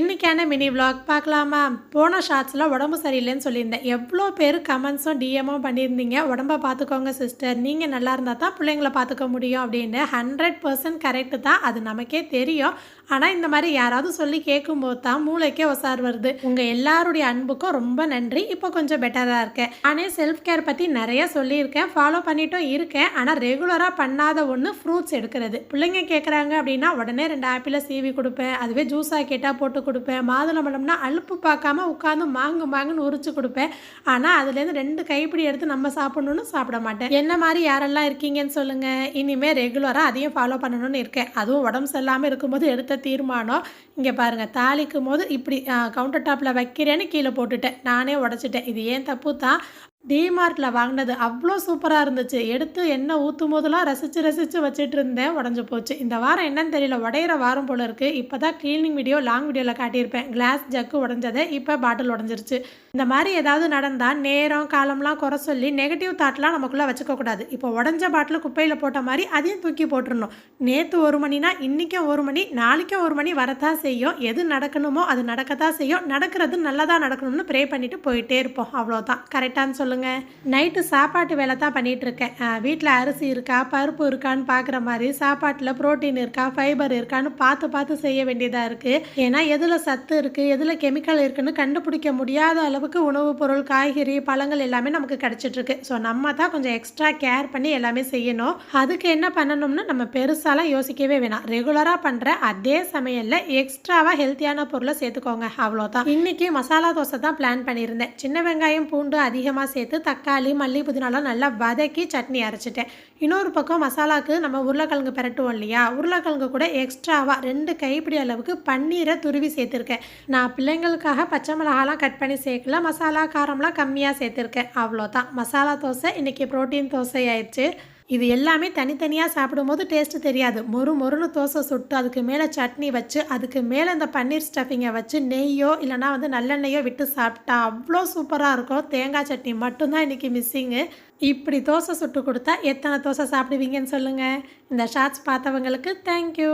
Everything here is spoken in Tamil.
இன்னைக்கான மினி விளாக் பார்க்கலாமா? போன ஷார்ட்ஸில் உடம்பு சரியில்லைன்னு சொல்லியிருந்தேன். எவ்வளோ பேர் கமெண்ட்ஸும் டிஎம்மும் பண்ணியிருந்தீங்க. உடம்ப பார்த்துக்கோங்க சிஸ்டர், நீங்கள் நல்லா இருந்தால் தான் பிள்ளைங்கள பார்த்துக்க முடியும் அப்படின்னு. 100% கரெக்டு தான், அது நமக்கே தெரியும். ஆனால் இந்த மாதிரி யாராவது சொல்லி கேட்கும்போது தான் மூளைக்கே ஒசார் வருது. உங்கள் எல்லாருடைய அன்புக்கும் ரொம்ப நன்றி. இப்போ கொஞ்சம் பெட்டராக இருக்கேன். நானே செல்ஃப் கேர் பற்றி நிறைய சொல்லியிருக்கேன், ஃபாலோ பண்ணிட்டும் இருக்கேன். ஆனால் ரெகுலராக பண்ணாத ஒன்று ஃப்ரூட்ஸ் எடுக்கிறது. பிள்ளைங்க கேட்குறாங்க அப்படின்னா உடனே 2 ஆப்பிளை சீவி கொடுப்பேன். அதுவே ஜூஸாக கேட்டால் போட்டு கொடுப்பேன். மாதுளம்பழம்னா அலுப்பு பார்க்காம உட்காந்து மாங்குன்னு உரிச்சு கொடுப்பேன். ஆனால் அதுலேருந்து 2 கைப்பிடி எடுத்து நம்ம சாப்பிடணும்னு சாப்பிட மாட்டேன். என்ன மாதிரி யாரெல்லாம் இருக்கீங்கன்னு சொல்லுங்கள். இனிமேல் ரெகுலராக அதையும் ஃபாலோ பண்ணணும்னு இருக்கேன். அதுவும் உடம்பு சரியில்லாமல் இருக்கும்போது எடுத்த தீர்மானம். இங்கே பாருங்கள், தாளிக்கும் போது இப்படி கவுண்டர் டாப்பில் வைக்கிறேன்னு கீழே போட்டுட்டேன். நானே உடச்சிட்டேன். இது ஏன் தப்பு தான். டிமார்ட்டில் வாங்கினது அவ்வளோ சூப்பராக இருந்துச்சு. எடுத்து எண்ணெய் ஊற்றும் போதெல்லாம் ரசித்து வச்சுட்டு இருந்தேன். உடஞ்சி போச்சு. இந்த வாரம் என்னன்னு தெரியல, உடையிற வாரம் போல் இருக்குது. இப்போ தான் க்ளீனிங் வீடியோ லாங் வீடியோவில் காட்டியிருப்பேன். கிளாஸ் ஜக்கு உடஞ்சதை, இப்போ பாட்டில் உடஞ்சிருச்சு. இந்த மாதிரி ஏதாவது நடந்தால் நேரம் காலம்லாம் குறை சொல்லி நெகட்டிவ் தாட்லாம் நமக்குள்ளே வச்சுக்கக்கூடாது. இப்போ உடஞ்ச பாட்டில் குப்பையில் போட்ட மாதிரி அதையும் தூக்கி போட்டுடணும். நேற்று 1 மணினா இன்றைக்கும் 1 மணி, நாளைக்கும் 1 மணி வரத்தான் செய்யும். எது நடக்கணுமோ அது நடக்கத்தான் செய்யும். நடக்கிறது நல்லதாக நடக்கணும்னு ப்ரே பண்ணிவிட்டு போயிட்டே இருப்போம். அவ்வளோதான். கரெக்டானு சொல்லுங்கள். நைட்டு சாப்பாட்டு வேலை தான் பண்ணிகிட்டு இருக்கேன். வீட்டில் அரிசி இருக்கா, பருப்பு இருக்கான்னு பார்க்குற மாதிரி, சாப்பாட்டில் ப்ரோட்டீன் இருக்கா, ஃபைபர் இருக்கான்னு பார்த்து செய்ய வேண்டியதாக இருக்குது. ஏன்னா எதில் சத்து இருக்குது, எதில் கெமிக்கல் இருக்குன்னு கண்டுபிடிக்க முடியாத அளவுக்கு உணவுப் பொருள், காய்கறி, பழங்கள் எல்லாமே நமக்கு கிடச்சிட்ருக்கு. ஸோ நம்ம தான் கொஞ்சம் எக்ஸ்ட்ரா கேர் பண்ணி எல்லாமே செய்யணும். அதுக்கு என்ன பண்ணணும்னு நம்ம பெருசாலாம் யோசிக்கவே வேணாம். ரெகுலராக பண்ணுற அதே சமையலில் எக்ஸ்ட்ராவாக ஹெல்த்தியான பொருளை சேர்த்துக்கோங்க. அவ்வளோதான். இன்றைக்கி மசாலா தோசை தான் பிளான் பண்ணியிருந்தேன். சின்ன வெங்காயம் பூண்டு அதிகமாக சேர்த்து தக்காளி மல்லி புதினாலாம் நல்லா வதக்கி சட்னி அரைச்சிட்டேன். இன்னொரு பக்கம் மசாலாவுக்கு நம்ம உருளைக்கிழங்கு பிரட்டுவோம் இல்லையா, உருளைக்கிழங்கு கூட எக்ஸ்ட்ராவாக 2 கைப்பிடி அளவுக்கு பன்னீரை துருவி சேர்த்துருக்கேன். நான் பிள்ளைங்களுக்காக பச்சை மிளகாலாம் கட் பண்ணி சேர்க்கல, மசாலா காரம்லாம் கம்மியாக சேர்த்துருக்கேன். அவ்வளோதான். மசாலா தோசை இன்றைக்கி ப்ரோட்டீன் தோசை ஆயிடுச்சு. இது எல்லாமே தனித்தனியாக சாப்பிடும்போது டேஸ்ட்டு தெரியாது. மொறுன்னு தோசை சுட்டு அதுக்கு மேலே சட்னி வச்சு அதுக்கு மேலே இந்த பன்னீர் ஸ்டஃபிங்கை வச்சு நெய்யோ இல்லைனா நல்லெண்ணெய்யோ விட்டு சாப்பிட்டா அவ்வளோ சூப்பராக இருக்கும். தேங்காய் சட்னி மட்டும்தான் இன்றைக்கி மிஸ்ஸிங்கு. இப்படி தோசை சுட்டு கொடுத்தா எத்தனை தோசை சாப்பிடுவீங்கன்னு சொல்லுங்கள். இந்த ஷார்ட்ஸ் பார்த்தவங்களுக்கு தேங்க்யூ.